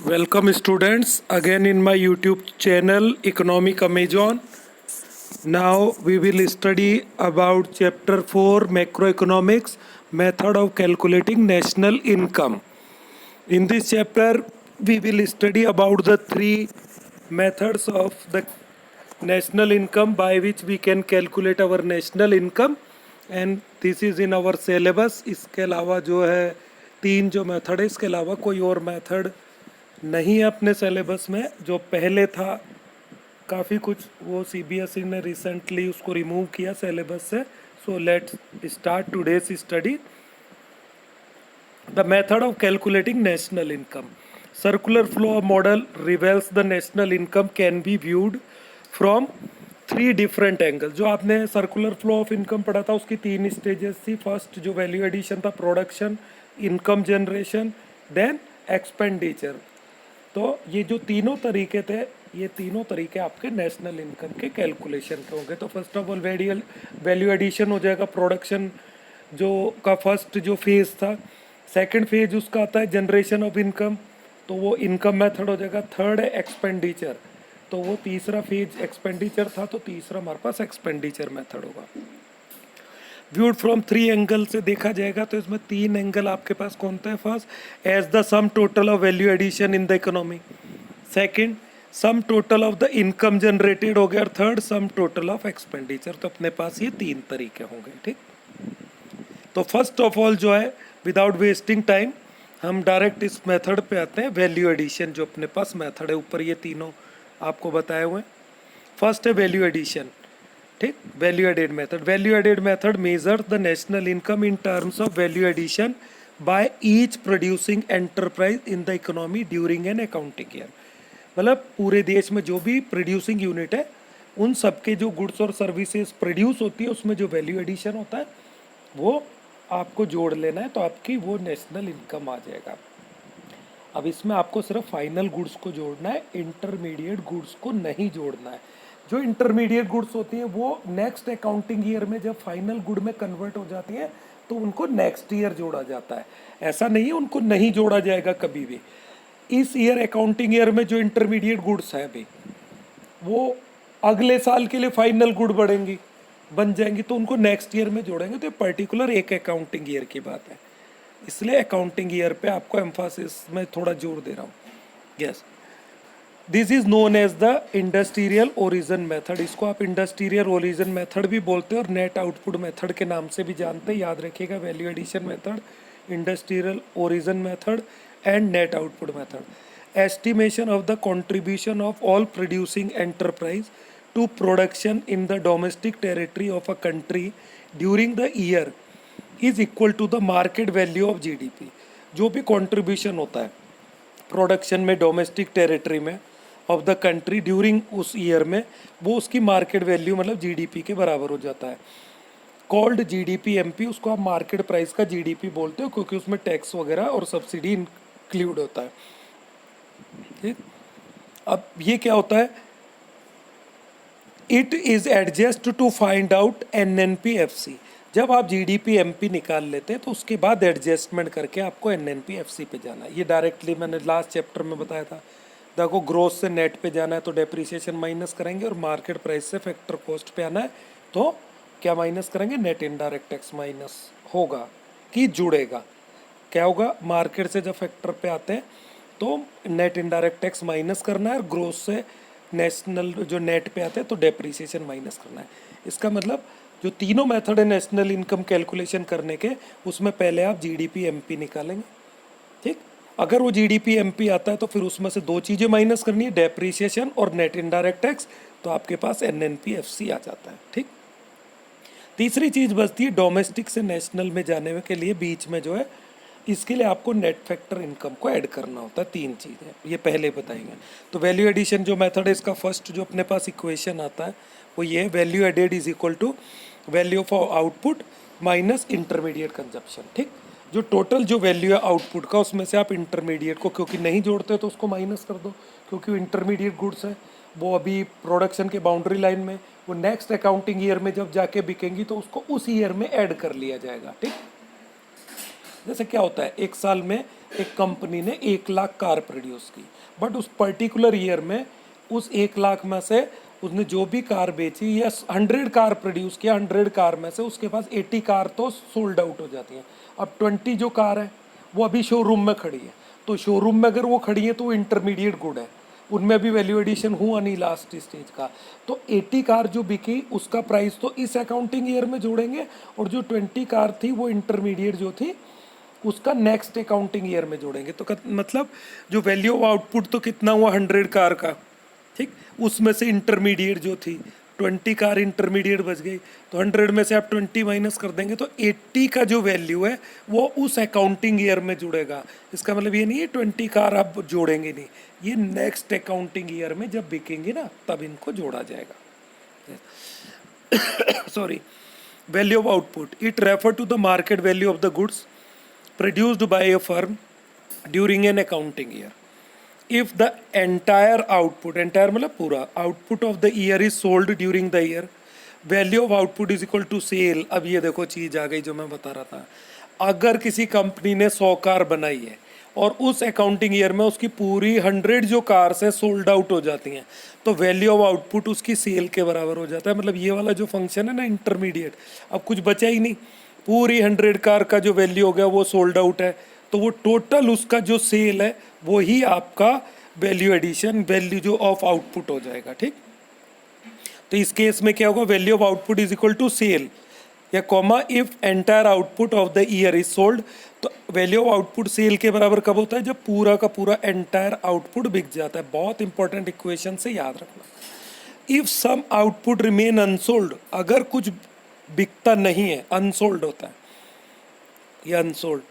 Welcome students again in my YouTube channel Economic Amazon. Now we will study about chapter 4 macroeconomics method of calculating national income. In this chapter we will study about the three methods of the national income by which we can calculate our national income and this is in our syllabus. इसके अलावा जो है तीन जो method है इसके अलावा कोई और मेथड नहीं है अपने सिलेबस में. जो पहले था काफ़ी कुछ वो सीबीएसई ने रिसेंटली उसको रिमूव किया सिलेबस से. So let's start today's study. The method of calculating national income. Circular flow model reveals the national income can be viewed from three different angle. जो आपने सर्कुलर फ्लो ऑफ इनकम पढ़ा था उसकी तीन stages थी. First जो value addition था, production, income generation, then expenditure. तो ये जो तीनों तरीके थे, ये तीनों तरीके आपके नेशनल इनकम के कैलकुलेशन के होंगे. तो first of all value addition हो जाएगा. प्रोडक्शन जो का फर्स्ट जो फेज था. सेकंड फेज उसका आता है जनरेशन ऑफ इनकम, तो वो इनकम मेथड हो जाएगा. थर्ड है एक्सपेंडिचर, तो वो तीसरा फेज एक्सपेंडिचर था, तो तीसरा हमारे पास एक्सपेंडिचर मेथड होगा. व्यूड फ्रॉम थ्री एंगल से देखा जाएगा तो इसमें तीन एंगल आपके पास कौन सा है. First as the sum total of value addition in the economy. Second sum total of the income generated हो गया. और third sum total of expenditure. तो अपने पास ये तीन तरीके होंगे. ठीक. तो फर्स्ट ऑफ ऑल जो है विदाउट वेस्टिंग टाइम हम डायरेक्ट इस मेथड पे आते हैं. वैल्यू एडिशन जो अपने पास मेथड है, ऊपर ये तीनों आपको बताए हुए हैं. फर्स्ट है वैल्यू एडिशन. ठीक. Value added method. Value added method measure the national income in terms of value addition by each producing enterprise in the economy during an accounting year. मतलब पूरे देश में जो भी प्रोड्यूसिंग यूनिट है उन सबके जो गुड्स और सर्विसेज प्रोड्यूस होती है उसमें जो वैल्यू एडिशन होता है वो आपको जोड़ लेना है, तो आपकी वो नेशनल इनकम आ जाएगा. अब इसमें आपको सिर्फ फाइनल गुड्स को जोड़ना है, इंटरमीडिएट गुड्स को नहीं जोड़ना है. जो इंटरमीडिएट गुड्स होती हैं वो नेक्स्ट अकाउंटिंग ईयर में जब फाइनल गुड में कन्वर्ट हो जाती हैं तो उनको नेक्स्ट ईयर जोड़ा जाता है. ऐसा नहीं है उनको नहीं जोड़ा जाएगा कभी भी. इस ईयर अकाउंटिंग ईयर में जो इंटरमीडिएट गुड्स हैं अभी वो अगले साल के लिए फाइनल गुड बन जाएंगी, तो उनको नेक्स्ट ईयर में जोड़ेंगे. तो पर्टिकुलर एक अकाउंटिंग ईयर की बात है, इसलिए अकाउंटिंग ईयर पे आपको एम्फासिस में थोड़ा जोर दे रहा हूँ. Yes, this is known as the industrial origin method. इसको आप इंडस्ट्रियल ओरिजिन मेथड भी बोलते हैं और नेट आउटपुट मेथड के नाम से भी जानते हैं. याद रखिएगा, value addition method, industrial origin method and net output method. Estimation of the contribution of all producing enterprise to production in the domestic territory of a country during the year is equal to the market value of GDP. जो भी contribution होता है production में domestic territory में of the country during उस year में, वो उसकी मार्केट वैल्यू मतलब जीडीपी के बराबर हो जाता है. Called GDP MP. उसको आप मार्केट प्राइस का जीडीपी बोलते हो क्योंकि उसमें टैक्स वगैरह और सब्सिडी इंक्लूड होता है. ठीक. अब ये क्या होता है, it is adjust to find out NNPFC. जब आप जीडीपी एमपी निकाल लेते हैं तो उसके बाद एडजस्टमेंट करके आपको एनएनपीएफसी पे जाना है. ये डायरेक्टली मैंने लास्ट चैप्टर में बताया था. देखो, ग्रोथ से नेट पे जाना है तो डेप्रिसिएशन माइनस करेंगे और मार्केट प्राइस से फैक्टर कॉस्ट पे आना है तो क्या माइनस करेंगे, नेट इनडायरेक्ट टैक्स माइनस होगा कि जुड़ेगा. क्या होगा, मार्केट से जब फैक्टर पे आते हैं तो नेट इनडायरेक्ट टैक्स माइनस करना है और ग्रोथ से नेशनल जो नेट पे आते हैं तो डेप्रिसिएशन माइनस करना है. इसका मतलब जो तीनों मेथड है नेशनल इनकम कैलकुलेशन करने के, उसमें पहले आप जीडीपी एमपी निकालेंगे. ठीक. अगर वो जीडीपी एमपी आता है तो फिर उसमें से दो चीज़ें माइनस करनी है, डेप्रिसिएशन और नेट इनडायरेक्ट टैक्स, तो आपके पास एनएनपीएफसी आ जाता है. ठीक. तीसरी चीज़ बचती है डोमेस्टिक से नेशनल में जाने के लिए बीच में जो है, इसके लिए आपको नेट फैक्टर इनकम को ऐड करना होता है. तीन चीज़ें ये पहले बताएंगे. तो वैल्यू एडिशन जो मेथड है इसका फर्स्ट जो अपने पास इक्वेशन आता है वो ये है, value added is equal to value of output minus intermediate consumption. ठीक. जो टोटल जो वैल्यू है आउटपुट का उसमें से आप इंटरमीडिएट को क्योंकि नहीं जोड़ते तो उसको माइनस कर दो, क्योंकि इंटरमीडिएट गुड्स है वो अभी प्रोडक्शन के बाउंड्री लाइन में, वो नेक्स्ट अकाउंटिंग ईयर में जब जाके बिकेंगी तो उसको उस ईयर में ऐड कर लिया जाएगा. ठीक. जैसे क्या होता है, एक साल में एक कंपनी ने 1 लाख कार प्रोड्यूस की, बट उस पर्टिकुलर ईयर में उस 1 लाख में से उसने जो भी कार बेची या 100 कार प्रोड्यूस किया, 100 कार में से उसके पास 80 कार तो सोल्ड आउट हो जाती हैं। अब 20 जो कार है वो अभी शोरूम में खड़ी है, तो शोरूम में अगर वो खड़ी है तो वो इंटरमीडिएट गुड है, उनमें भी वैल्यू एडिशन हुआ नहीं लास्ट स्टेज का। तो 80 कार जो बिकी उसका प्राइस तो इस अकाउंटिंग ईयर में जोड़ेंगे, और जो 20 कार थी वो इंटरमीडिएट जो थी उसका नेक्स्ट अकाउंटिंग ईयर में जोड़ेंगे। तो मतलब जो वैल्यू ऑफ आउटपुट तो कितना हुआ 100 कार का, ठीक, उसमें से इंटरमीडिएट जो थी 20 कार इंटरमीडिएट बच गई, तो 100 में से आप 20 माइनस कर देंगे तो 80 का जो वैल्यू है वो उस अकाउंटिंग ईयर में जुड़ेगा। इसका मतलब ये नहीं है 20 कार आप जोड़ेंगे नहीं, ये नेक्स्ट अकाउंटिंग ईयर में जब बिकेंगे ना तब इनको जोड़ा जाएगा। Sorry, value of output, it refer to the market value of the goods produced by a firm during an accounting year. If the entire output, entire मतलब पूरा output of the year is sold during the year, value of output is equal to sale। अब ये देखो चीज आ गई जो मैं बता रहा था, अगर किसी कंपनी ने 100 कार बनाई है और उस अकाउंटिंग ईयर में उसकी पूरी 100 जो कार्स है सोल्ड आउट हो जाती हैं, तो वैल्यू ऑफ आउटपुट उसकी सेल के बराबर हो जाता है। मतलब ये वाला जो फंक्शन है ना इंटरमीडिएट, अब कुछ बचा ही नहीं, पूरी 100 कार का जो वैल्यू हो गया वो सोल्ड आउट है, तो वो टोटल उसका जो सेल है वो ही आपका वैल्यू एडिशन, वैल्यू जो ऑफ आउटपुट हो जाएगा। ठीक, तो इस केस में क्या होगा, value of output is equal to sale या comma if entire output of the year is sold. तो वैल्यू ऑफ आउटपुट सेल के बराबर कब होता है, जब पूरा का पूरा एंटायर आउटपुट बिक जाता है। बहुत इंपॉर्टेंट इक्वेशन से याद रखना। If some output remain unsold, अगर कुछ बिकता नहीं है, अनसोल्ड होता है, ये unsold,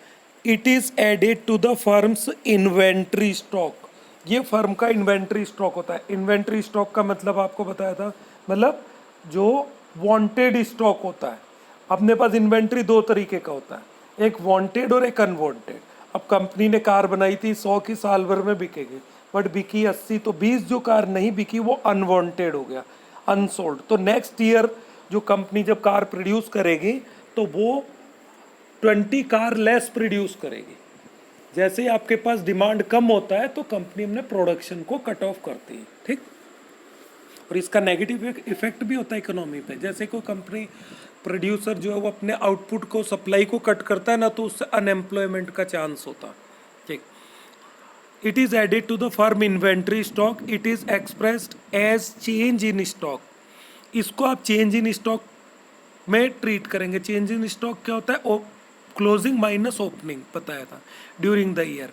it is added to the firm's inventory stock. ये फर्म का इन्वेंट्री स्टॉक होता है। इन्वेंट्री स्टॉक का मतलब आपको बताया था, मतलब जो वांटेड स्टॉक होता है। अपने पास इन्वेंट्री दो तरीके का होता है, एक वांटेड और एक अनवांटेड। अब कंपनी ने कार बनाई थी 100 की, साल भर में बिकेगी, बट बिकी 80, तो 20 जो कार नहीं बिकी वो अनवांटेड हो गया, अनसोल्ड। तो नेक्स्ट ईयर जो कंपनी जब कार प्रोड्यूस करेगी तो वो 20 कार लेस प्रोड्यूस करेगी। जैसे ही आपके पास डिमांड कम होता है तो कंपनी अपने प्रोडक्शन को कट ऑफ करती है। ठीक, और इसका नेगेटिव इफेक्ट भी होता है इकोनॉमी पे। जैसे कोई कंपनी प्रोड्यूसर जो है वो अपने आउटपुट को, सप्लाई को कट करता है ना, तो उससे अनएम्प्लॉयमेंट का चांस होता है। ठीक, it is added to the firm inventory stock, it is expressed as change in stock. इसको आप चेंज इन स्टॉक में ट्रीट करेंगे। चेंज इन स्टॉक क्या होता है, क्लोजिंग माइनस ओपनिंग बताया था during the year.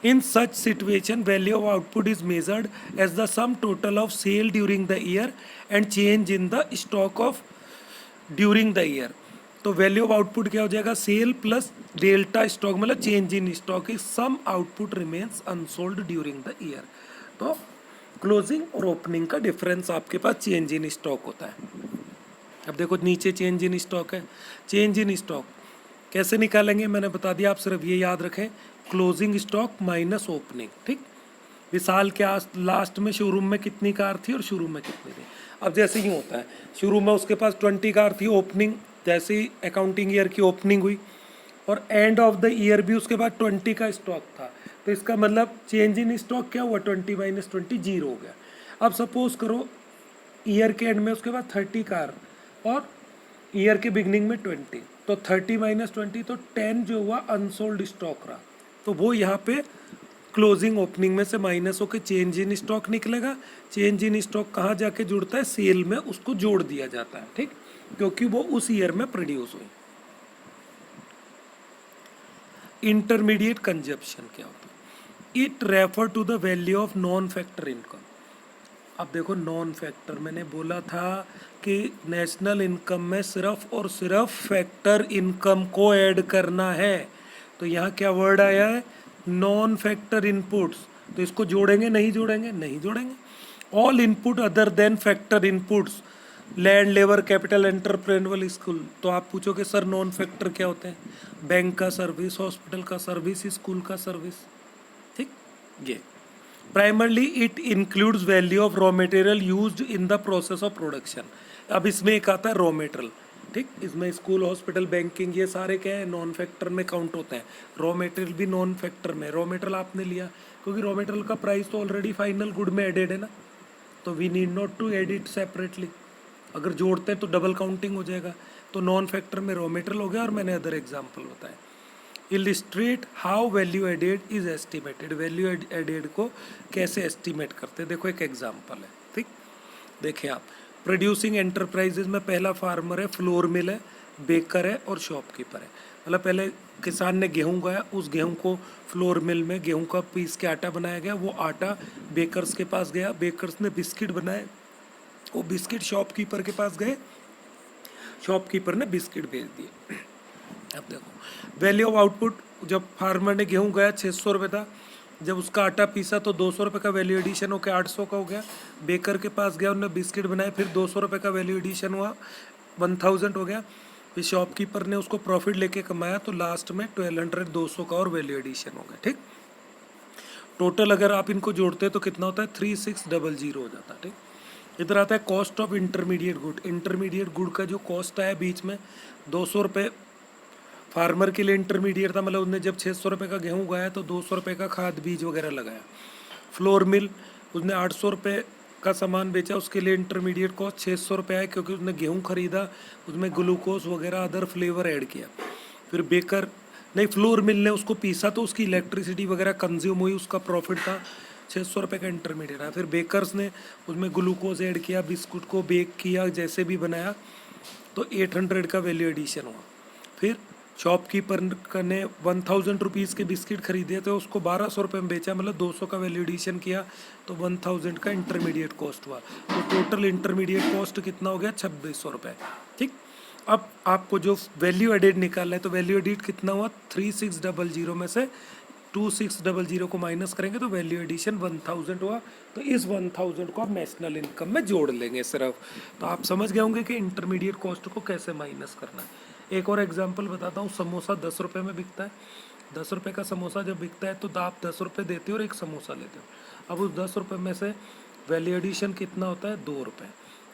In such situation value of output is measured as the sum total of sale during the year and change in the stock of during the year. तो value of output क्या हो जाएगा, sale plus delta stock, मतलब change in stock is some output remains unsold during the year. तो closing और opening का difference आपके पास चेंज इन स्टॉक होता है। अब देखो नीचे चेंज इन स्टॉक है, चेंज इन स्टॉक कैसे निकालेंगे मैंने बता दिया, आप सिर्फ ये याद रखें, क्लोजिंग स्टॉक माइनस ओपनिंग। ठीक, विशाल के लास्ट में शोरूम में कितनी कार थी और शुरू में कितनी थी। अब जैसे ही होता है, शुरू में उसके पास 20 कार थी, ओपनिंग जैसे ही अकाउंटिंग ईयर की ओपनिंग हुई और एंड ऑफ द ईयर भी उसके पास 20 का स्टॉक था, तो इसका मतलब चेंज इन स्टॉक क्या हुआ, 20 माइनस 20 जीरो हो गया। अब सपोज करो ईयर के एंड में उसके पास 30 कार और ईयर के बिगनिंग में 20, तो 30 माइनस 20 तो 10 जो हुआ अनसोल्ड स्टॉक रहा, तो वो यहाँ पे क्लोजिंग ओपनिंग में से माइनस होकर चेंज इन स्टॉक निकलेगा। चेंज इन स्टॉक कहाँ जाके जुड़ता है, सेल में उसको जोड़ दिया जाता है। ठीक, क्योंकि वो उस ईयर में प्रोड्यूस हुई। इंटरमीडिएट कंजप्शन क्या होता है, it refer to the value of non factor income. अब देखो नॉन फैक्टर, मैंने बोला था कि नेशनल इनकम में सिर्फ और सिर्फ फैक्टर इनकम को ऐड करना है, तो यहाँ क्या वर्ड आया है, नॉन फैक्टर इनपुट्स। तो इसको जोड़ेंगे नहीं जोड़ेंगे, नहीं जोड़ेंगे। All input other than factor inputs, land, labour, capital, entrepreneurial, school. तो आप पूछोगे सर नॉन फैक्टर क्या होते हैं, बैंक का सर्विस, हॉस्पिटल का सर्विस, स्कूल का सर्विस। ठीक, ये primarily it includes value of raw material used in the process of production. अब इसमें एक आता है रॉ मटेरियल, ठीक, इसमें स्कूल, हॉस्पिटल, बैंकिंग, ये सारे क्या है, नॉन फैक्टर में काउंट होते हैं। रॉ मटेरियल भी नॉन फैक्टर में, रॉ मटेरियल आपने लिया क्योंकि रॉ मटेरियल का प्राइस तो ऑलरेडी फाइनल गुड में एडेड है ना, तो we need not to add it separately. अगर जोड़ते हैं तो डबल काउंटिंग हो जाएगा। तो नॉन फैक्टर में रॉ मटेरियल हो गया, और मैंने अदर एग्जाम्पल बताया। Illustrate how value added is estimated, value added को कैसे एस्टिमेट करते हैं, देखो एक एग्जाम्पल है। ठीक, देखिए आप, प्रोड्यूसिंग एंटरप्राइजेज में पहला फार्मर है, फ्लोर मिल है, बेकर है और शॉपकीपर है। मतलब पहले किसान ने गेहूं गाया, उस गेहूं को फ्लोर मिल में गेहूं का पीस के आटा बनाया गया, वो आटा बेकर्स के पास गया, बेकर्स ने बिस्किट बनाए, वो बिस्किट शॉपकीपर के पास गए, शॉपकीपर ने बिस्किट भेज दिए। अब देखो वैल्यू ऑफ आउटपुट, जब फार्मर ने गेहूं गया 600 रुपये था, जब उसका आटा पीसा तो 200 रुपये का वैल्यू एडिशन होकर 800 का हो गया। बेकर के पास गया, उन्होंने बिस्किट बनाए, फिर 200 रुपये का वैल्यू एडिशन हुआ, 1000 हो गया। फिर शॉपकीपर ने उसको प्रॉफिट लेके कमाया, तो लास्ट में 1200 200 का और वैल्यू एडिशन हो गया। ठीक, टोटल अगर आप इनको जोड़ते हैं तो कितना होता है, 3600 हो जाता है। ठीक, इधर आता है cost of intermediate good. Intermediate good का जो कॉस्ट आया बीच में 200 रुपये फार्मर के लिए इंटरमीडिएट था, मतलब उसने जब 600 रुपये का गेहूँ उगाया तो 200 रुपये का खाद बीज वगैरह लगाया। फ्लोर मिल, उसने 800 रुपये का सामान बेचा, उसके लिए इंटरमीडिएट कॉस्ट 600 रुपये आए, क्योंकि उसने गेहूँ खरीदा, उसमें ग्लूकोज वगैरह अदर फ्लेवर ऐड किया। फिर बेकर नहीं, फ्लोर मिल ने उसको पीसा तो उसकी इलेक्ट्रिसिटी वगैरह कंज्यूम हुई, उसका प्रॉफिट था 600 रुपये का इंटरमीडिएट आया। फिर बेकर्स ने उसमें ग्लूकोज ऐड किया, बिस्कुट को बेक किया, जैसे भी बनाया, तो 800 का वैल्यू एडिशन हुआ। फिर शॉपकीपर ने 1000 रुपीज़ के बिस्किट खरीदे थे, उसको 1200 रुपये में बेचा, मतलब 200 का वैल्यू एडिशन किया, तो 1000 का इंटरमीडिएट कॉस्ट हुआ। तो टोटल इंटरमीडिएट कॉस्ट कितना हो गया, 2600 रुपये। ठीक, अब आपको जो वैल्यू एडेड निकालना है, तो वैल्यू एडिड कितना हुआ, 3600 में से 2600 को माइनस करेंगे तो वैल्यू एडिशन 1000 हुआ। तो इस 1000 को आप नेशनल इनकम में जोड़ लेंगे सिर्फ। तो आप समझ गए होंगे कि इंटरमीडिएट कॉस्ट को कैसे माइनस करना है। एक और एग्जांपल बताता हूँ, समोसा 10 रुपये में बिकता है। 10 रुपये का समोसा जब बिकता है तो आप 10 रुपये देते हो और एक समोसा लेते हो। अब उस 10 रुपये में से वैल्यू एडिशन कितना होता है, 2 रुपये।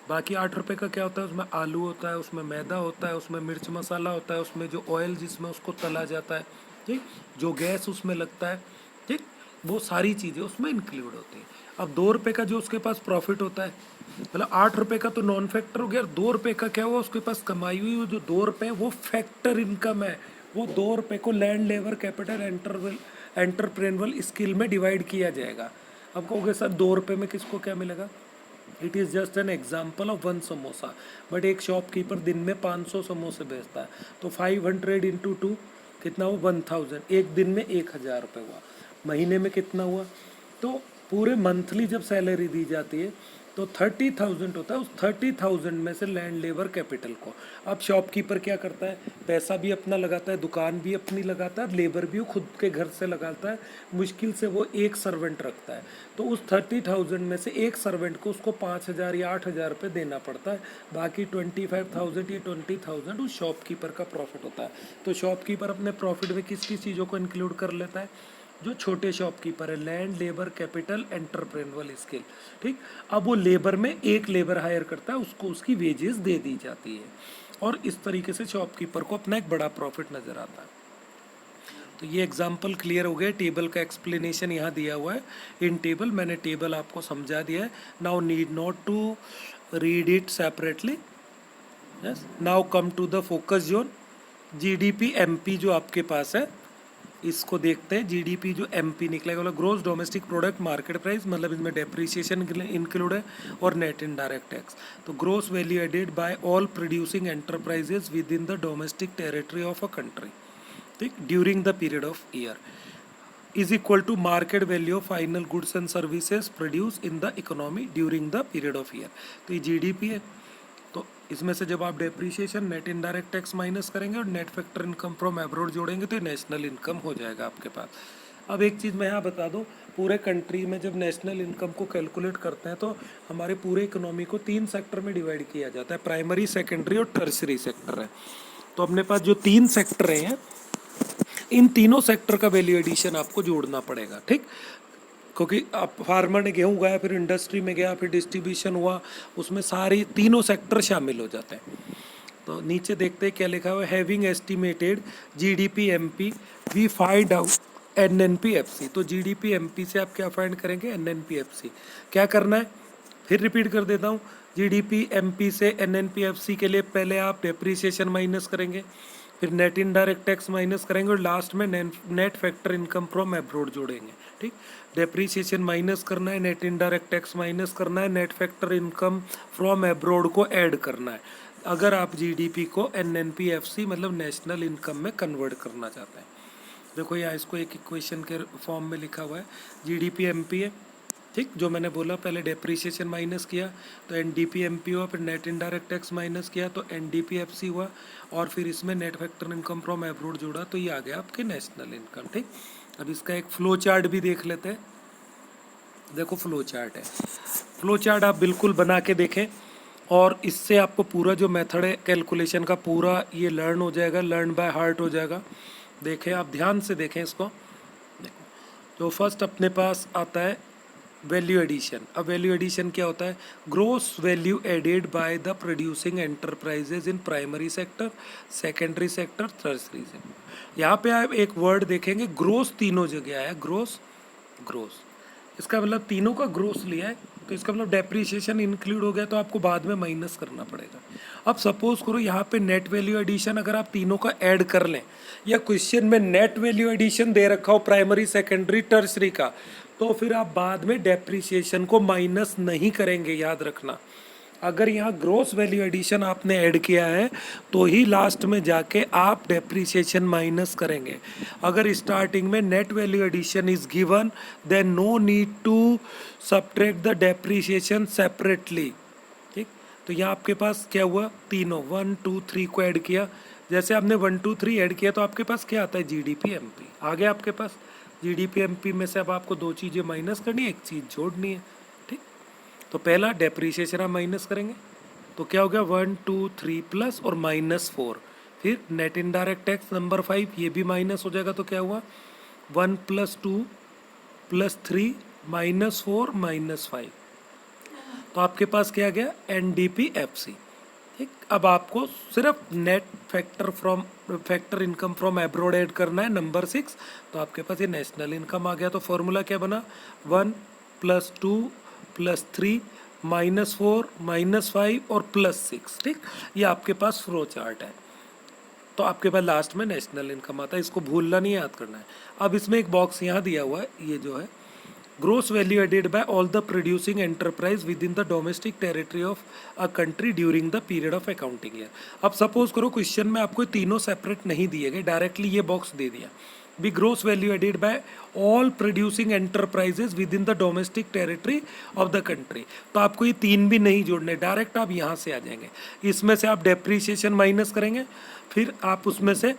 बाकी 8 रुपये का क्या होता है, उसमें आलू होता है, उसमें मैदा होता है, उसमें मिर्च मसाला होता है, उसमें जो ऑयल जिसमें उसको तला जाता है, ठीक, जो गैस उसमें लगता है, ठीक, वो सारी चीज़ें उसमें इंक्लूड होती हैं। अब 2 रुपये का जो उसके पास प्रॉफिट होता है, मतलब 8 रुपये का तो नॉन फैक्टर हो गया, 2 रुपये का क्या हुआ, उसके पास कमाई हुई वो जो 2 रुपये वो फैक्टर इनकम है। वो 2 रुपये को land, labour, capital, entrepreneurial skill में डिवाइड किया जाएगा। अब कहोगे सर 2 रुपये में किसको क्या मिलेगा, it is just an example of 1 samosa, but एक शॉपकीपर दिन में 500 समोसे बेचता है, तो 500 इंटू 2 कितना हुआ, 1000। एक दिन में 1000 रुपये हुआ। महीने में कितना हुआ, तो पूरे मंथली जब सैलरी दी जाती है तो 30,000 होता है। उस 30,000 में से लैंड, लेबर, कैपिटल को, अब शॉपकीपर क्या करता है, पैसा भी अपना लगाता है, दुकान भी अपनी लगाता है, लेबर भी वो खुद के घर से लगाता है, मुश्किल से वो एक सर्वेंट रखता है। तो उस 30,000 में से एक सर्वेंट को उसको 5,000 या 8,000 रुपये देना पड़ता है। बाकी 25,000 या 20,000 उस शॉपकीपर का प्रॉफिट होता है। तो शॉपकीपर अपने प्रॉफिट में किस किस चीज़ों को इंक्लूड कर लेता है, जो छोटे शॉपकीपर है, land, labour, capital, entrepreneurial skill. ठीक, अब वो लेबर में एक लेबर हायर करता है, उसको उसकी वेजेस दे दी जाती है, और इस तरीके से शॉपकीपर को अपना एक बड़ा प्रॉफिट नज़र आता है। तो ये एग्जाम्पल क्लियर हो गया। टेबल का एक्सप्लेनेशन यहाँ दिया हुआ है। इन टेबल मैंने टेबल आपको समझा दिया है। Now need not to read it separately. Yes, now come to the focus zone. GDP MP जो आपके पास है, इसको देखते हैं। जीडीपी जो एमपी निकलेगा, मतलब gross domestic product market price, मतलब इसमें डेप्रिसिएशन इंक्लूड है, और नेट इनडायरेक्ट टैक्स। तो gross value added by all producing enterprises within the domestic territory of a country, ठीक, during the period of year, is equal to market value of final goods and services produce in the economy during the period of year. तो ये GDP है। तो इसमें से जब आप depreciation, net indirect tax minus करेंगे और net factor income from abroad जोड़ेंगे तो नेशनल इनकम हो जाएगा आपके पास। अब एक चीज़ मैं यहाँ बता दूँ, पूरे कंट्री में जब नेशनल इनकम को कैलकुलेट करते हैं तो हमारे पूरे इकोनॉमी को 3 सेक्टर में डिवाइड किया जाता है, प्राइमरी, सेकेंडरी और टर्सरी सेक्टर है। तो अपने पास जो 3 सेक्टर हैं, इन तीनों सेक्टर का वैल्यू एडिशन आपको जोड़ना पड़ेगा, ठीक, क्योंकि आप फार्मर ने गेहूँ उगाया, फिर इंडस्ट्री में गया, फिर डिस्ट्रीब्यूशन हुआ, उसमें सारी तीनों सेक्टर शामिल हो जाते हैं। तो नीचे देखते हैं क्या लिखा हुआ है, having estimated GDP MP we find out NNPFC. तो जीडीपी एमपी से आप क्या फाइंड करेंगे, एनएनपीएफसी। क्या करना है, फिर रिपीट कर देता हूँ, जीडीपी एमपी से एनएनपीएफसी के लिए पहले आप डेप्रीसिएशन माइनस करेंगे, फिर नेट इनडायरेक्ट टैक्स माइनस करेंगे और लास्ट में net factor income from abroad जोड़ेंगे। ठीक, डेप्रीसिएशन माइनस करना है, नेट इनडायरेक्ट टैक्स माइनस करना है, net factor income from abroad को ऐड करना है, अगर आप जीडीपी को एनएनपीएफसी मतलब नेशनल इनकम में कन्वर्ट करना चाहते हैं। देखो यहाँ इसको एक इक्वेशन के फॉर्म में लिखा हुआ है, जीडीपी एमपी है, ठीक, जो मैंने बोला पहले डेप्रीसिएशन माइनस किया तो एनडीपी एमपी हुआ, फिर नेट इनडायरेक्ट टैक्स माइनस किया तो एनडीपीएफसी हुआ, और फिर इसमें net factor income from abroad जोड़ा तो ये आ गया आपके नेशनल इनकम। ठीक, अब इसका एक फ्लो चार्ट भी देख लेते हैं। देखो फ्लो चार्ट है, फ्लो चार्ट आप बिल्कुल बना के देखें और इससे आपको पूरा जो मेथड है कैलकुलेशन का पूरा ये लर्न हो जाएगा, लर्न बाय हार्ट हो जाएगा। देखें आप ध्यान से देखें इसको। देखो जो फर्स्ट अपने पास आता है वैल्यू एडिशन। अब वैल्यू एडिशन क्या होता है, gross value added by the producing enterprises in primary sector, secondary sector, tertiary sector. यहाँ पे आप एक वर्ड देखेंगे ग्रोस तीनों जगह आया, ग्रोस ग्रोस, इसका मतलब तीनों का ग्रोस लिया है तो इसका मतलब डेप्रीशिएशन इंक्लूड हो गया तो आपको बाद में माइनस करना पड़ेगा। अब सपोज करो यहाँ पे नेट वैल्यू एडिशन अगर आप तीनों का ऐड कर लें, या क्वेश्चन में नेट वैल्यू एडिशन दे रखा हो प्राइमरी सेकेंडरी टर्शरी का, तो फिर आप बाद में डेप्रीशिएशन को माइनस नहीं करेंगे, याद रखना। अगर यहाँ ग्रोस वैल्यू एडिशन आपने ऐड किया है तो ही लास्ट में जाके आप डेप्रीशिएशन माइनस करेंगे। अगर स्टार्टिंग में net value addition is given then no need to subtract the depreciation separately. ठीक, तो यहाँ आपके पास क्या हुआ, तीनों 1 2 3 को ऐड किया। जैसे आपने 1 2 3 ऐड किया तो आपके पास क्या आता है, जीडीपी एमपी आ गया आपके पास। जीडीपी एमपी में से अब आपको दो चीज़ें माइनस करनी है, एक चीज़ जोड़नी है। ठीक, तो पहला डेप्रीशिएशन आप माइनस करेंगे तो क्या हो गया 1 2 3 प्लस और -4, फिर नेट इनडायरेक्ट टैक्स नंबर 5 ये भी माइनस हो जाएगा तो क्या हुआ 1 + 2 + 3 -4 -5, तो आपके पास क्या आ गया एनडीपीएफसी। ठीक, अब आपको सिर्फ net factor income from abroad add करना है नंबर 6, तो आपके पास ये नेशनल इनकम आ गया। तो फॉर्मूला क्या बना 1 + 2 + 3 -4 -5 और +6। ठीक, ये आपके पास फ्लो चार्ट है। तो आपके पास लास्ट में नेशनल इनकम आता है, इसको भूलना नहीं, याद करना है। अब इसमें एक बॉक्स यहाँ दिया हुआ है, ये जो है gross value added by all the producing enterprise within the domestic territory of a country during the period of accounting year. अब सपोज करो क्वेश्चन में आपको तीनों सेपरेट नहीं दिए गए, डायरेक्टली ये बॉक्स दे दिया B gross value added by all producing enterprises within the domestic territory of the country, तो आपको ये तीन भी नहीं जोड़ने, डायरेक्ट आप यहाँ से आ जाएंगे। इसमें से आप डेप्रीशिएशन माइनस करेंगे, फिर आप उसमें से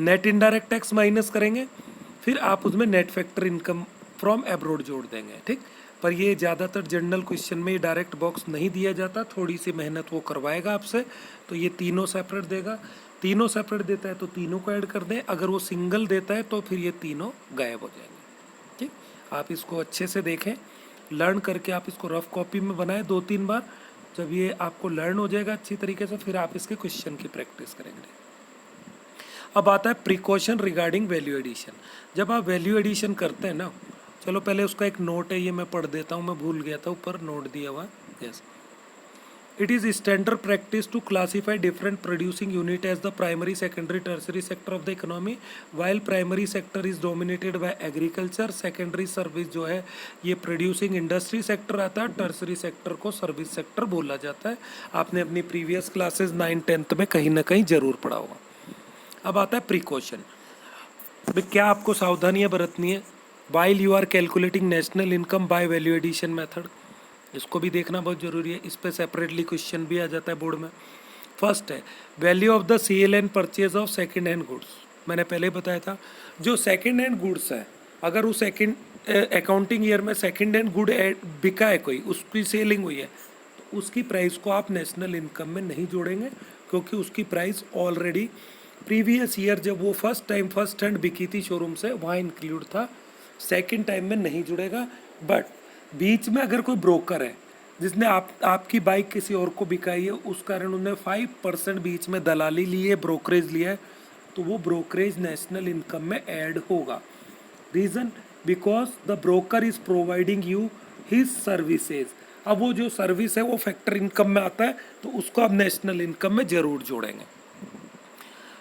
नेट इनडायरेक्ट टैक्स माइनस करेंगे, फिर आप उसमें net factor income from abroad जोड़ देंगे। ठीक, पर ये ज़्यादातर जनरल क्वेश्चन में ये डायरेक्ट बॉक्स नहीं दिया जाता, थोड़ी सी मेहनत वो करवाएगा आपसे। तो ये तीनों सेपरेट देगा, तीनों सेपरेट देता है तो तीनों को ऐड कर दें, अगर वो सिंगल देता है तो फिर ये तीनों गायब हो जाएंगे। ठीक, आप इसको अच्छे से देखें, लर्न करके आप इसको रफ कॉपी में बनाएं 2-3 बार। जब ये आपको लर्न हो जाएगा अच्छी तरीके से, फिर आप इसके क्वेश्चन की प्रैक्टिस करेंगे। अब आता है प्रिकॉशन रिगार्डिंग वैल्यू एडिशन। जब आप वैल्यू एडिशन करते हैं ना, चलो पहले उसका एक नोट है, ये मैं पढ़ देता हूँ, मैं भूल गया था, ऊपर नोट दिया हुआ। Yes, it is standard practice to classify different producing unit as the primary secondary tertiary sector of the economy. While primary sector is dominated by agriculture, secondary service जो है ये प्रोड्यूसिंग इंडस्ट्री सेक्टर आता है, tertiary sector को service sector बोला जाता है। आपने अपनी प्रीवियस क्लासेज 9th-10th में कहीं ना कहीं जरूर पढ़ा होगा। अब आता है प्रिकॉशन, क्या आपको सावधानियां बरतनी है while you are calculating national income by value addition method, इसको भी देखना बहुत ज़रूरी है। इस पर सेपरेटली क्वेश्चन भी आ जाता है बोर्ड में। फर्स्ट है value of the sale and purchase of second hand goods. मैंने पहले ही बताया था, जो सेकेंड हैंड गुड्स है, अगर उस अकाउंटिंग ईयर में सेकेंड हैंड गुड बिका है कोई, उसकी सेलिंग हुई है, तो उसकी प्राइस को आप नेशनल इनकम में नहीं जोड़ेंगे, क्योंकि उसकी प्राइस ऑलरेडी प्रीवियस ईयर जब वो फर्स्ट हैंड बिकी थी शोरूम से, वहाँ इंक्लूड था। सेकंड टाइम में नहीं जुड़ेगा। बट बीच में अगर कोई ब्रोकर है जिसने आपकी बाइक किसी और को बिकाई है, उस कारण उन्हें 5% बीच में दलाली ली है, ब्रोकरेज लिया है, तो वो ब्रोकरेज नेशनल इनकम में ऐड होगा। Reason, because the broker is providing you his services. अब वो जो सर्विस है वो फैक्टर इनकम में आता है, तो उसको आप नेशनल इनकम में जरूर जोड़ेंगे।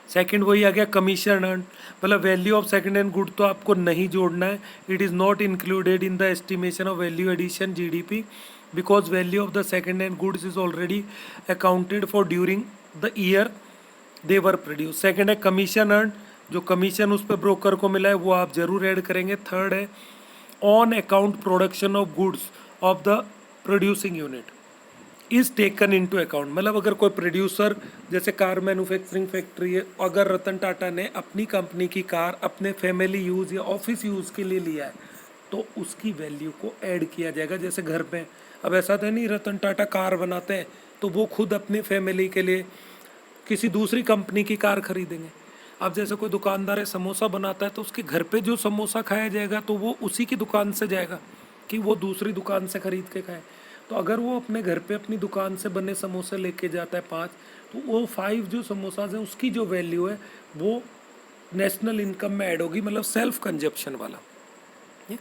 सेकंड वही आ गया कमीशन अर्न, मतलब value of second hand good तो आपको नहीं जोड़ना है। It is not included in the estimation of value addition GDP, because value of the second hand goods is already accounted for during the year they were produce. Second है commission earn, जो commission उस पर broker को मिला है वो आप जरूर ऐड करेंगे। थर्ड है on account production of goods of the producing unit is taken into account, मतलब अगर कोई प्रोड्यूसर, जैसे कार मैन्युफैक्चरिंग फैक्ट्री है, अगर रतन टाटा ने अपनी कंपनी की कार अपने फैमिली यूज़ या ऑफिस यूज़ के लिए लिया है, तो उसकी वैल्यू को ऐड किया जाएगा। जैसे घर पे अब ऐसा तो नहीं रतन टाटा कार बनाते हैं तो वो खुद अपनी फैमिली के लिए किसी दूसरी कंपनी की कार खरीदेंगे। अब जैसे कोई दुकानदार है समोसा बनाता है, तो उसके घर पे जो समोसा खाया जाएगा तो वो उसी की दुकान से जाएगा कि वो दूसरी दुकान से खरीद के खाए। तो अगर वो अपने घर पे अपनी दुकान से बने समोसे लेके जाता है 5, तो वो 5 जो समोसाज हैं उसकी जो वैल्यू है वो नेशनल इनकम में ऐड होगी, मतलब सेल्फ कंजप्शन वाला। ठीक,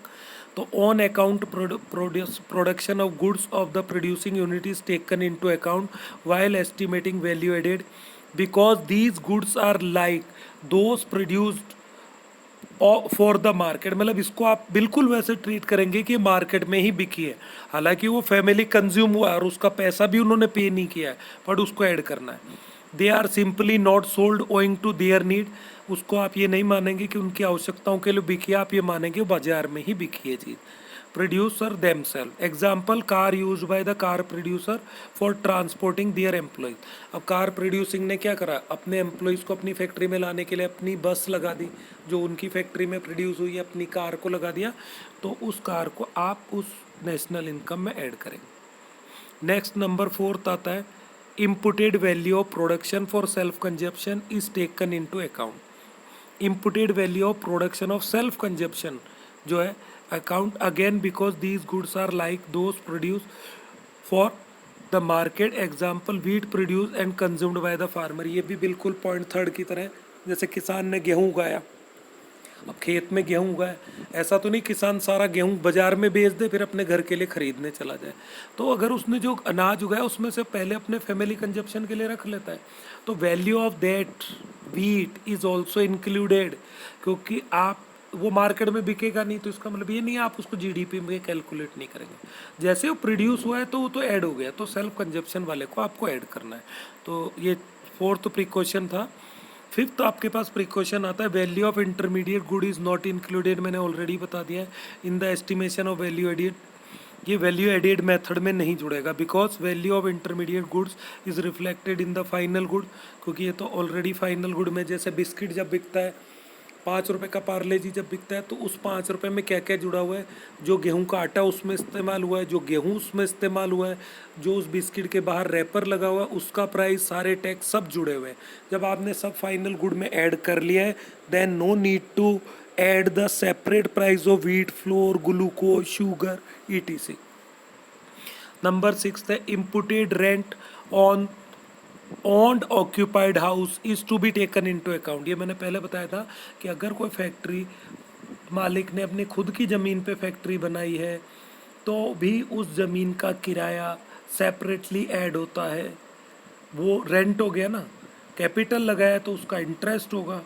तो on account production of goods of the producing unit is taken into account while estimating value added, because these goods are like those produced for the market, मतलब इसको आप बिल्कुल वैसे ट्रीट करेंगे कि मार्केट में ही बिकी है, हालांकि वो फैमिली कंज्यूम हुआ और उसका पैसा भी उन्होंने पे नहीं किया है, बट उसको ऐड करना है। They are simply not sold owing to their need, उसको आप ये नहीं मानेंगे कि उनकी आवश्यकताओं के लिए बिकी है, आप ये मानेंगे बाजार में ही बिकी है चीज़। Producer themselves, example car use by the car producer for transporting their employees. अब कार प्रोड्यूसिंग ने क्या करा, अपने एम्प्लॉयज़ को अपनी फैक्ट्री में लाने के लिए अपनी बस लगा दी, जो उनकी फैक्ट्री में प्रोड्यूस हुई है, अपनी कार को लगा दिया, तो उस कार को आप उस नेशनल इनकम में ऐड करेंगे। नेक्स्ट नंबर 4 आता है imputed value of production for self consumption is taken into account. Imputed value of production of self consumption जो है account again, because these goods are like those produce for the market, example wheat produce and consumed by the farmer. ये भी बिल्कुल point 3 की तरह, जैसे किसान ने गेहूं उगाया, अब खेत में गेहूं उगाया, ऐसा तो नहीं किसान सारा गेहूं बाजार में बेच दे फिर अपने घर के लिए खरीदने चला जाए, तो अगर उसने जो अनाज उगाया उसमें से पहले अपने फैमिली कंजप्शन के लिए रख लेता है, तो value of that wheat is also included, क्योंकि आप वो मार्केट में बिकेगा नहीं, तो इसका मतलब ये नहीं आप उसको जीडीपी में कैलकुलेट नहीं करेंगे। जैसे वो प्रोड्यूस हुआ है तो वो तो ऐड हो गया, तो सेल्फ कंजप्शन वाले को आपको ऐड करना है। तो ये 4th प्रिकॉशन था। 5th आपके पास प्रिकॉशन आता है value of intermediate good is not included, मैंने ऑलरेडी बता दिया है in the estimation of value added. ये वैल्यू एडेड मेथड में नहीं जुड़ेगा, because value of intermediate goods is reflected in the final good, क्योंकि ये तो ऑलरेडी फाइनल गुड में, जैसे बिस्किट जब बिकता है 5 रुपये का पार्ले जी जब बिकता है, तो उस 5 रुपये में क्या क्या जुड़ा हुआ है, जो गेहूं का आटा उसमें इस्तेमाल हुआ है, जो गेहूं उसमें इस्तेमाल हुआ है, जो उस बिस्किट के बाहर रैपर लगा हुआ है उसका प्राइस, सारे टैक्स सब जुड़े हुए हैं। जब आपने सब फाइनल गुड में ऐड कर लिया है, then no need to add the separate price of wheat, flour, glucose, sugar ETC. Number 6 है imputed rent on owned occupied house is to be taken into account. ये मैंने पहले बताया था कि अगर कोई फैक्ट्री मालिक ने अपनी खुद की ज़मीन पे फैक्ट्री बनाई है तो भी उस ज़मीन का किराया सेपरेटली ऐड होता है, वो रेंट हो गया ना। कैपिटल लगाया तो उसका इंटरेस्ट होगा,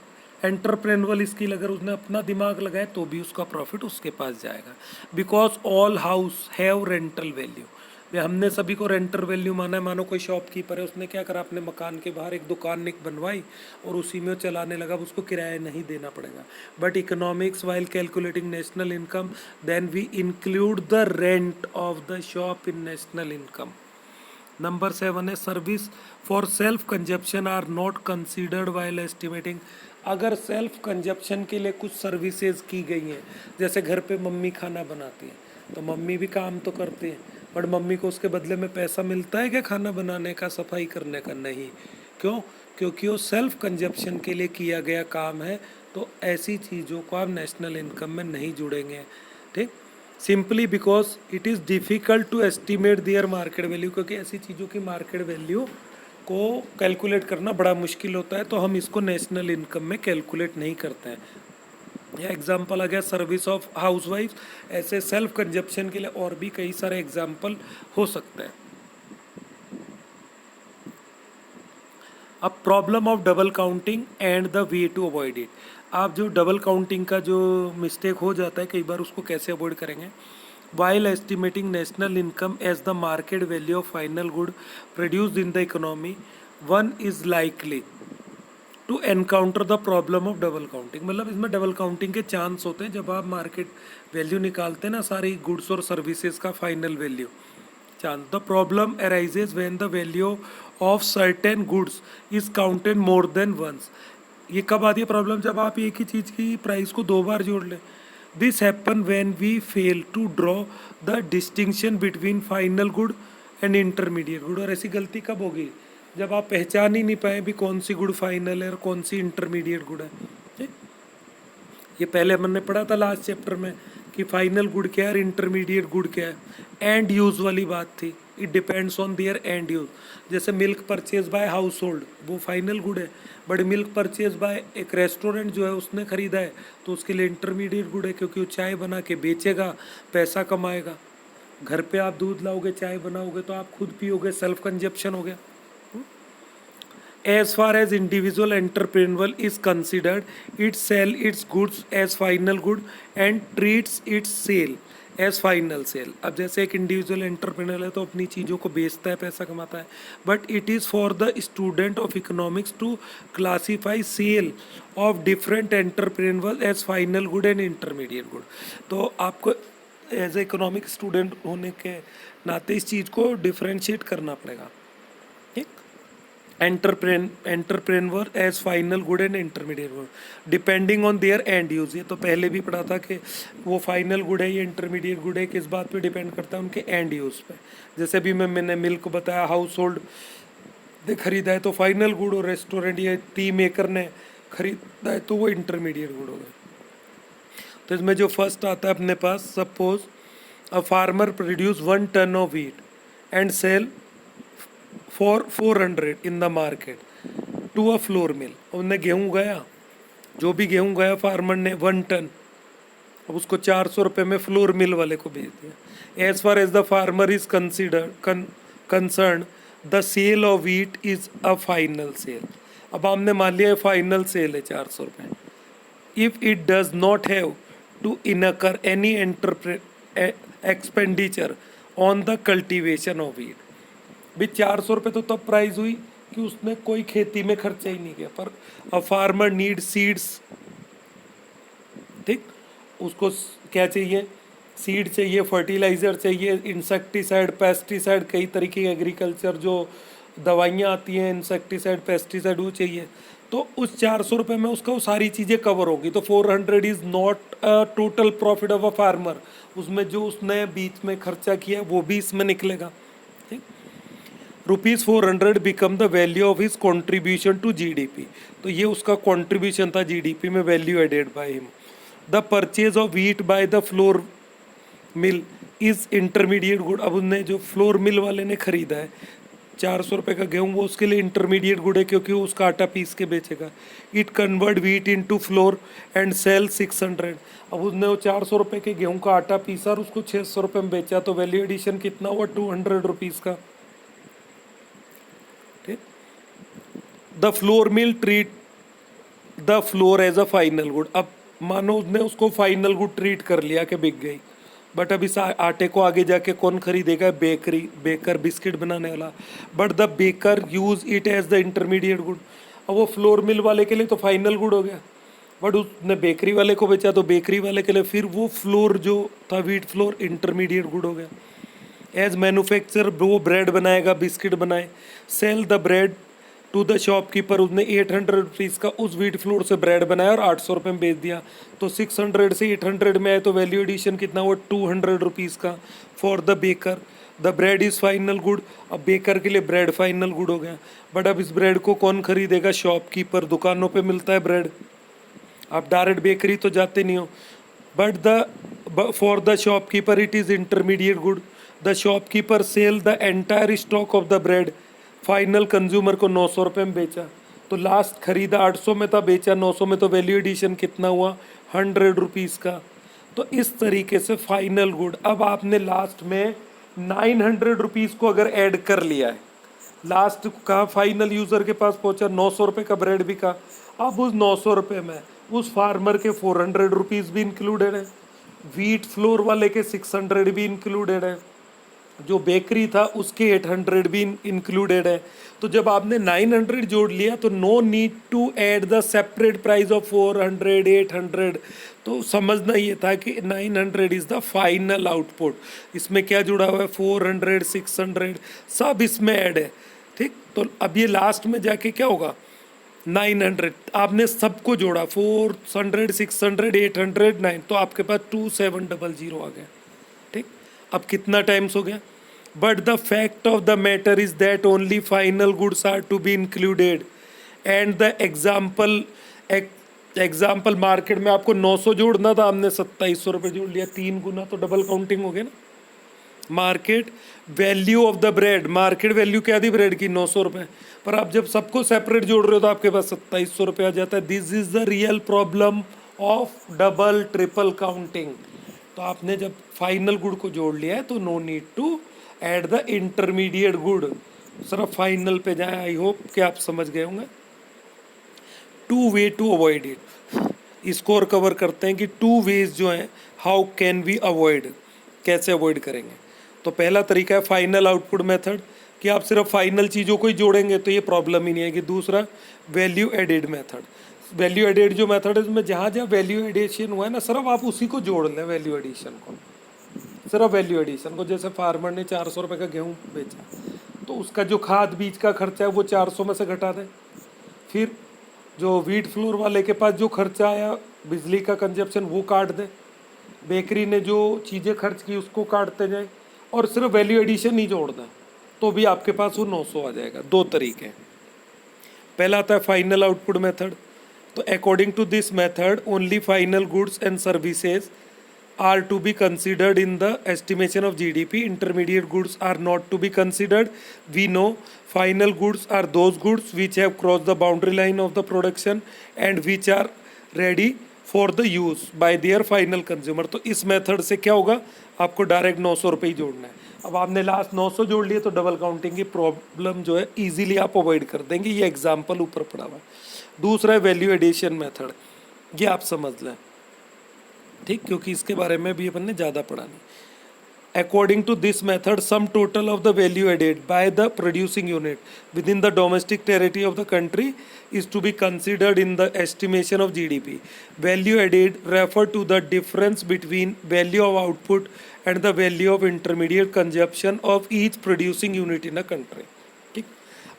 एंटरप्रेन्योरल स्किल अगर उसने अपना दिमाग लगाया तो भी उसका प्रॉफिट उसके पास जाएगा, because all house have rental value. हमने सभी को रेंटर वैल्यू माना है। मानो कोई शॉपकीपर है, उसने क्या करा, अपने मकान के बाहर एक दुकान बनवाई और उसी में चलाने लगा, उसको किराया नहीं देना पड़ेगा। But economics while calculating national income then we include the rent of the shop in national income. Number 7 है service for self consumption are not considered while estimating. अगर सेल्फ कंजप्शन के लिए कुछ सर्विसेज की गई हैं, जैसे घर पे मम्मी खाना बनाती है, तो मम्मी भी काम तो करती है, बट मम्मी को उसके बदले में पैसा मिलता है क्या खाना बनाने का, सफाई करने का? नहीं। क्यों? क्योंकि वो सेल्फ कंजप्शन के लिए किया गया काम है, तो ऐसी चीज़ों को आप नेशनल इनकम में नहीं जुड़ेंगे। ठीक, simply because it is difficult to estimate their market value, क्योंकि ऐसी चीज़ों की मार्केट वैल्यू को कैलकुलेट करना बड़ा मुश्किल होता है, तो हम इसको नेशनल इनकम में कैलकुलेट नहीं करते हैं। यह एग्जांपल आ गया सर्विस ऑफ हाउसवाइफ। ऐसे सेल्फ कंजप्शन के लिए और भी कई सारे एग्जांपल हो सकते हैं। अब problem of double counting and the way to avoid it. आप जो डबल काउंटिंग का जो मिस्टेक हो जाता है कई बार, उसको कैसे अवॉइड करेंगे। While estimating national income as the market value of final good produced in the economy, one is likely to encounter the problem of double counting. मतलब इसमें डबल काउंटिंग के चांस होते हैं। जब आप मार्केट वैल्यू निकालते हैं ना सारी गुड्स और सर्विसेज का final value, chance the problem arises when the value of certain goods is counted more than once. ये कब आती है प्रॉब्लम, जब आप एक ही चीज़ की प्राइस को दो बार जोड़ लें। This happen when we fail to draw the distinction between final good and intermediate good. और ऐसी गलती कब होगी, जब आप पहचान ही नहीं पाए भी कौन सी गुड फाइनल है और कौन सी इंटरमीडिएट गुड है। ठीक? ये पहले हमने पढ़ा था लास्ट चैप्टर में कि फाइनल गुड क्या है और इंटरमीडिएट गुड क्या है। एंड यूज वाली बात थी, it depends on their end use. जैसे milk purchase by household वो फाइनल गुड है, बट मिल्क परचेज बाय एक रेस्टोरेंट जो है उसने खरीदा है तो उसके लिए इंटरमीडिएट गुड है, क्योंकि वो चाय बना के बेचेगा, पैसा कमाएगा। घर पे आप दूध लाओगे, चाय बनाओगे तो आप खुद पियोगे, सेल्फ कंजप्शन हो गया। As far as individual entrepreneur is considered, it sell its goods as final good and treats its sale as final sale। अब जैसे एक इंडिविजुअल एंटरप्रेन्योर है तो अपनी चीज़ों को बेचता है, पैसा कमाता है, but it is for the student of economics to classify sale of different entrepreneur as final good and intermediate good. तो आपको एज ए इकोनॉमिक स्टूडेंट होने के नाते इस चीज़ को डिफ्रेंशिएट करना पड़ेगा। ठीक? Entrepreneur as final good and intermediate good depending on their end use. ये तो पहले भी पढ़ा था कि वो फाइनल गुड है ये इंटरमीडिएट गुड है, किस बात पे डिपेंड करता है, उनके एंड यूज पे। जैसे भी मैंने मिल्क बताया, हाउस होल्ड ने खरीदा है तो फाइनल गुड, और रेस्टोरेंट या टी मेकर ने खरीदा है तो वो इंटरमीडिएट गुड हो गया। तो इसमें जो फर्स्ट आता है अपने पास, suppose a farmer produce 1 ton of wheat and sell for 400 in the market to a flour mill. उनने गेहूँ उगाया, जो भी गेहूँ उगाया फार्मर ने 1 ton, अब उसको 400 रुपये में फ्लोर मिल वाले को बेच दिया। As far as the farmer is concern the sale of wheat is a final sale. अब हमने मान लिया फाइनल सेल है 400 रुपये। If it does not have to incur any expenditure on the cultivation of wheat. भी 400 रुपये तो तब प्राइस हुई कि उसने कोई खेती में खर्चा ही नहीं किया, पर अ फार्मर नीड सीड्स। ठीक? उसको क्या चाहिए, सीड चाहिए, फर्टिलाइजर चाहिए, इंसेक्टिसाइड, पेस्टिसाइड, कई तरीके की एग्रीकल्चर जो दवाइयाँ आती हैं, इंसेक्टिसाइड, पेस्टिसाइड, वो चाहिए। तो उस 400 रुपये में उसका वो सारी चीज़ें कवर होगी। तो 400 is not a total profit of a farmer. उसमें जो उसने बीच में खर्चा किया वो भी इसमें निकलेगा। ठीक? ₹400 become the value of his contribution to GDP. तो ये उसका कॉन्ट्रीब्यूशन था जीडीपी में, value added by him. The purchase of wheat by the flour mill is intermediate good. अब उनने जो फ्लोर मिल वाले ने खरीदा है 400 रुपये का गेहूँ, वो उसके लिए इंटरमीडिएट गुड है, क्योंकि वो उसका आटा पीस के बेचेगा। It convert wheat into flour and sell 600। अब उसने वो 400 रुपये के गेहूँ का आटा पीसा और उसको 600 रुपये में बेचा, तो वैल्यू एडिशन कितना हुआ, 200 रुपीज़ का। ठीक? The flour mill treat the flour as a final good. अब मानो उसने उसको फाइनल गुड ट्रीट कर लिया कि बिक गई, बट अब इस आटे को आगे जाके कौन खरीदेगा, बेकर बिस्किट बनाने वाला। But the baker use it as the intermediate good. अब वो फ्लोर मिल वाले के लिए तो फाइनल गुड हो गया, बट उसने बेकरी वाले को बेचा तो बेकरी वाले के लिए फिर वो फ्लोर जो था व्हीट फ्लोर इंटरमीडिएट गुड हो गया। एज मैन्युफैक्चर वो ब्रेड बनाएगा, बिस्किट बनाए, sell the bread to the shopkeeper. उसने 800 रुपीज़ का उस व्हीट फ्लोर से ब्रेड बनाया और 800 रुपये में बेच दिया, तो 600 से 800 में आए, तो वैल्यू एडिशन कितना हुआ, 200 रुपीज़ का। For the baker the bread is final good. अब बेकर के लिए ब्रेड फाइनल गुड हो गया, बट अब इस ब्रेड को कौन खरीदेगा, शॉपकीपर। दुकानों पे मिलता है ब्रेड, आप डायरेक्ट बेकरी तो जाते नहीं हो, but for the shopkeeper it is intermediate good. The shopkeeper sell the entire stock of the bread. Final consumer को 900 रुपये में बेचा, तो लास्ट खरीदा 800 में था, बेचा 900 में, तो वैल्यू एडिशन कितना हुआ 100 रुपीज़ का। तो इस तरीके से फाइनल गुड। अब आपने लास्ट में 900 रुपीज़ को अगर ऐड कर लिया है, लास्ट का फाइनल यूज़र के पास पहुंचा 900 रुपये का ब्रेड बिका। अब उस 900 रुपये में उस फार्मर के 400 रुपीज़ भी इंक्लूडेड है, व्हीट फ्लोर वाले के 600 भी इंक्लूडेड है, जो बेकरी था उसके 800 भी इंक्लूडेड है। तो जब आपने 900 जोड़ लिया तो no need to add the separate price of 400 800। तो समझना ये था कि 900 इज़ द फाइनल आउटपुट। इसमें क्या जुड़ा हुआ है 400 600 सब इसमें ऐड है, ठीक। तो अब ये लास्ट में जाके क्या होगा 900, आपने सबको जोड़ा 400 600 800 9, तो आपके पास 2700 आ गया, ठीक। अब कितना टाइम्स हो गया, but the fact of the matter is that only final goods are to be included and the example market में आपको 900 जोड़ना था, हमने 2700 रुपये जोड़ लिया, 3 गुना, तो डबल काउंटिंग हो गया ना। Market value of the bread, market value क्या थी ब्रेड की 900 रुपये, पर आप जब सबको सेपरेट जोड़ रहे हो तो आपके पास 2700 रुपये आ जाता है। This is the real problem of double triple counting. तो आपने जब फाइनल गुड को जोड़ लिया है तो no need to add the intermediate good, सिर्फ फाइनल पे जाए। आई होप कि आप समझ गए होंगे। Two way to avoid it, इसको और कवर करते हैं कि टू वेज जो हैं हाउ कैन वी अवॉइड, कैसे अवॉइड करेंगे। तो पहला तरीका है फाइनल आउटपुट मेथड, कि आप सिर्फ फाइनल चीज़ों को ही जोड़ेंगे तो ये प्रॉब्लम ही नहीं आएगी। दूसरा value added method, value added जो मेथड है उसमें जहाँ जहाँ वैल्यू एडिशन हुआ है ना, सिर्फ आप उसी को जोड़ लें, वैल्यू एडिशन को, सिर्फ वैल्यू एडिशन को। जैसे फार्मर ने 400 रुपये का गेहूँ बेचा, तो उसका जो खाद बीज का खर्चा है वो 400 में से घटा दें। फिर जो व्हीट फ्लोर वाले के पास जो खर्चा आया, बिजली का कंजप्शन, वो काट दें। बेकरी ने जो चीज़ें खर्च की उसको काटते जाए, और सिर्फ वैल्यू एडिशन ही जोड़ दें, तो भी आपके पास वो 900 आ जाएगा। दो तरीके हैं। पहला आता है फाइनल आउटपुट मेथड। तो according to this method only final goods and services are to be considered in the estimation of GDP. Intermediate goods are not to be considered. We know final goods are those goods which have crossed the boundary line of the production and which are ready for the use by their final consumer. तो इस method से क्या होगा, आपको direct 900 रुपये ही जोड़ना है। अब आपने लास्ट 900 जोड़ लिए तो डबल काउंटिंग की प्रॉब्लम जो है ईजिली आप अवॉइड कर देंगे। ये एग्जाम्पल ऊपर पड़ा हुआ है। दूसरा है वैल्यू एडिशन मेथड, ये आप समझ लें, ठीक, क्योंकि इसके बारे में भी अपन ने ज़्यादा पढ़ा नहीं। According to this method sum total of the value added by the producing unit within the domestic territory of the country is to be considered in the estimation of GDP. Value added refer to the difference between value of output and the value of intermediate consumption of each producing unit in a country, ठीक।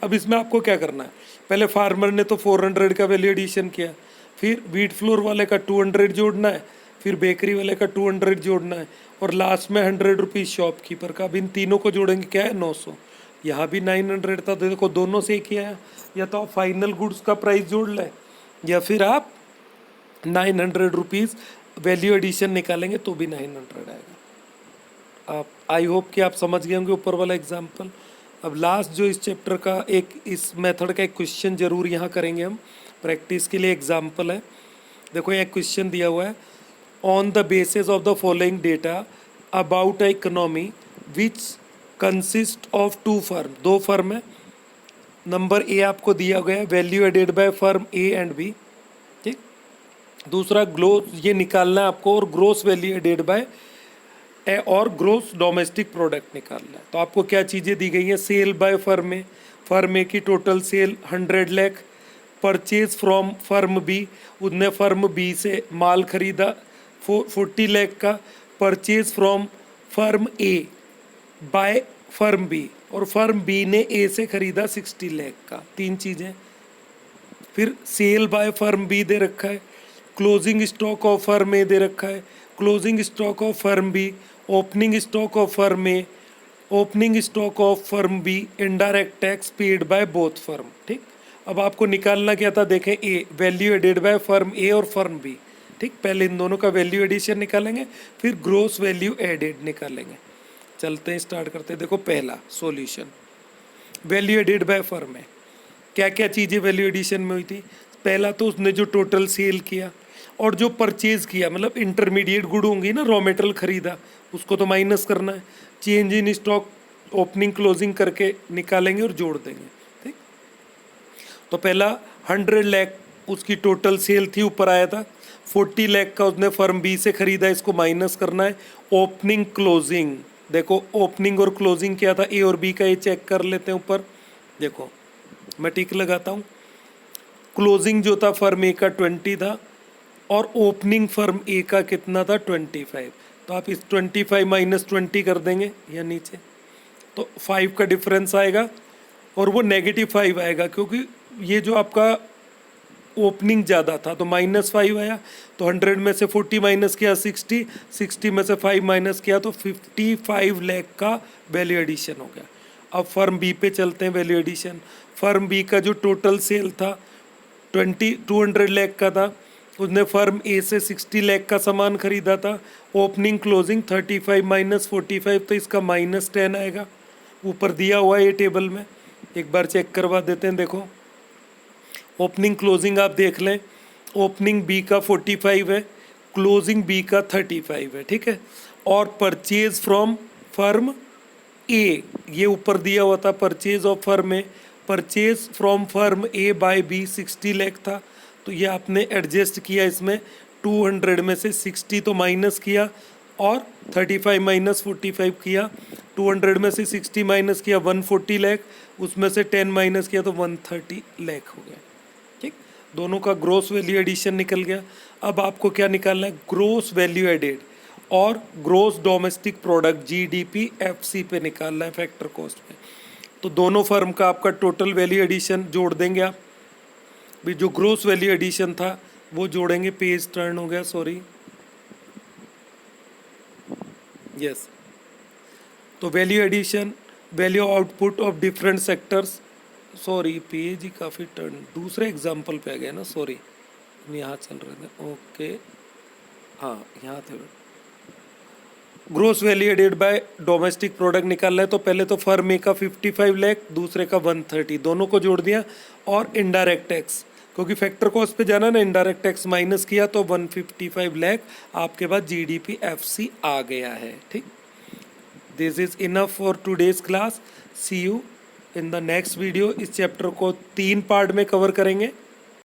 अब इसमें आपको क्या करना है, पहले farmer ने तो 400 का वैल्यू एडिशन किया, फिर व्हीट फ्लोर वाले का 200 जोड़ना है, फिर बेकरी वाले का 200 जोड़ना है, और लास्ट में 100 रुपीज़ शॉपकीपर का। अब इन तीनों को जोड़ेंगे, क्या है 900। यहाँ भी 900 था, तो देखो दोनों से एक ही आया। या तो आप फाइनल गुड्स का प्राइस जोड़ लें, या फिर आप 900 रुपीज़ वैल्यू एडिशन निकालेंगे तो भी 900 आएगा। आप आई होप कि आप समझ गए होंगे ऊपर वाला एग्जाम्पल। अब लास्ट जो इस चैप्टर का इस मेथड का एक क्वेश्चन जरूर यहाँ करेंगे हम, प्रैक्टिस के लिए एग्जाम्पल है। देखो यहाँ क्वेश्चन दिया हुआ है, on the basis of the following data about a economy which consists of two firm, दो फर्म है। नंबर ए आपको दिया गया है, value added by firm A and B, ठीक। दूसरा ग्रोस, ये निकालना है आपको, और gross value added by A और ग्रोस डोमेस्टिक प्रोडक्ट निकालना है। तो आपको क्या चीज़ें दी गई हैं, sale by firm A, firm A की total sale 100 lakh, purchase from firm B, उसने फर्म बी से माल खरीदा 40 लाख का, purchase from firm A by firm B, और फर्म बी ने ए से खरीदा 60 लाख का। तीन चीज़ें। फिर सेल बाय फर्म बी दे रखा है, closing stock of firm A दे रखा है, closing stock of firm B, opening stock of firm A, opening stock of firm B, indirect tax paid by both firm, ठीक। अब आपको निकालना क्या था, देखें a value added by firm A और फर्म बी, ठीक, पहले इन दोनों का वैल्यू एडिशन निकालेंगे, फिर ग्रोस वैल्यू एडेड निकालेंगे। चलते हैं, स्टार्ट करते हैं। देखो पहला solution, value added by firm है। क्या क्या चीज़ें वैल्यू एडिशन में हुई थी? पहला तो उसने जो टोटल सेल किया और जो परचेज किया, मतलब इंटरमीडिएट गुड होंगी ना, रॉ मटेरियल खरीदा, उसको तो माइनस करना है। Change in stock opening closing करके निकालेंगे और जोड़ देंगे। ठीक, तो पहला 100 लाख उसकी टोटल सेल थी, ऊपर आया था। 40 लाख का उसने फर्म बी से खरीदा, इसको माइनस करना है। ओपनिंग क्लोजिंग, देखो ओपनिंग और क्लोजिंग क्या था, ए और बी का, ये चेक कर लेते हैं ऊपर। देखो मैं टिक लगाता हूँ। क्लोजिंग जो था फर्म ए का 20 था और ओपनिंग फर्म ए का कितना था, 25। तो आप इस 25 माइनस 20 कर देंगे या नीचे, तो 5 का डिफरेंस आएगा और वो -5 आएगा, क्योंकि ये जो आपका ओपनिंग ज़्यादा था तो -5 आया। तो 100 में से 40 माइनस किया 60, 60 में से 5 माइनस किया तो 55 लाख का वैल्यू एडिशन हो गया। अब फर्म बी पे चलते हैं, वैल्यू एडिशन। फर्म बी का जो टोटल सेल था 200 लाख का था, उसने फर्म ए से 60 लाख का सामान खरीदा था। ओपनिंग क्लोजिंग 35 माइनस 45, तो इसका -10 आएगा। ऊपर दिया हुआ है ये टेबल में, एक बार चेक करवा देते हैं। देखो ओपनिंग क्लोजिंग आप देख लें, ओपनिंग बी का 45 है, क्लोजिंग बी का 35 है। ठीक है, और परचेज फ्रॉम फर्म ए, ये ऊपर दिया हुआ था purchase of firm A, purchase from firm A by B 60 lakh था। तो ये आपने एडजस्ट किया, इसमें 200 में से 60 तो माइनस किया और 35 माइनस 45 किया। 200 में से 60 माइनस किया 140 लाख, उसमें से 10 माइनस किया तो 130 लाख हो गया। ठीक, दोनों का ग्रोस वैल्यू एडिशन निकल गया। अब आपको क्या निकालना है, ग्रोस वैल्यू एडेड और gross domestic product GDP FC पे निकालना है, फैक्टर कॉस्ट पे। तो दोनों फर्म का आपका टोटल वैल्यू एडिशन जोड़ देंगे आप भी, जो ग्रोस वैल्यू एडिशन था वो जोड़ेंगे। पेज टर्न हो गया, सॉरी, यस। तो value addition, value output of different sectors, sorry page ही काफ़ी टर्न दूसरे एग्जाम्पल पे आ गया ना, सॉरी हम यहाँ चल रहे थे। ओके, हाँ यहाँ थे। Gross value added by domestic product निकालना है, तो पहले तो फर्म ए का 55 लाख, दूसरे का 130, दोनों को जोड़ दिया। और इनडायरेक्ट टैक्स, क्योंकि फैक्टर कॉस्ट पे जाना ना, इनडायरेक्ट टैक्स माइनस किया तो 155 लाख आपके पास जीडीपी एफसी आ गया है। ठीक, this is enough for today's class, see you in the next video. इस चैप्टर को 3 पार्ट में कवर करेंगे।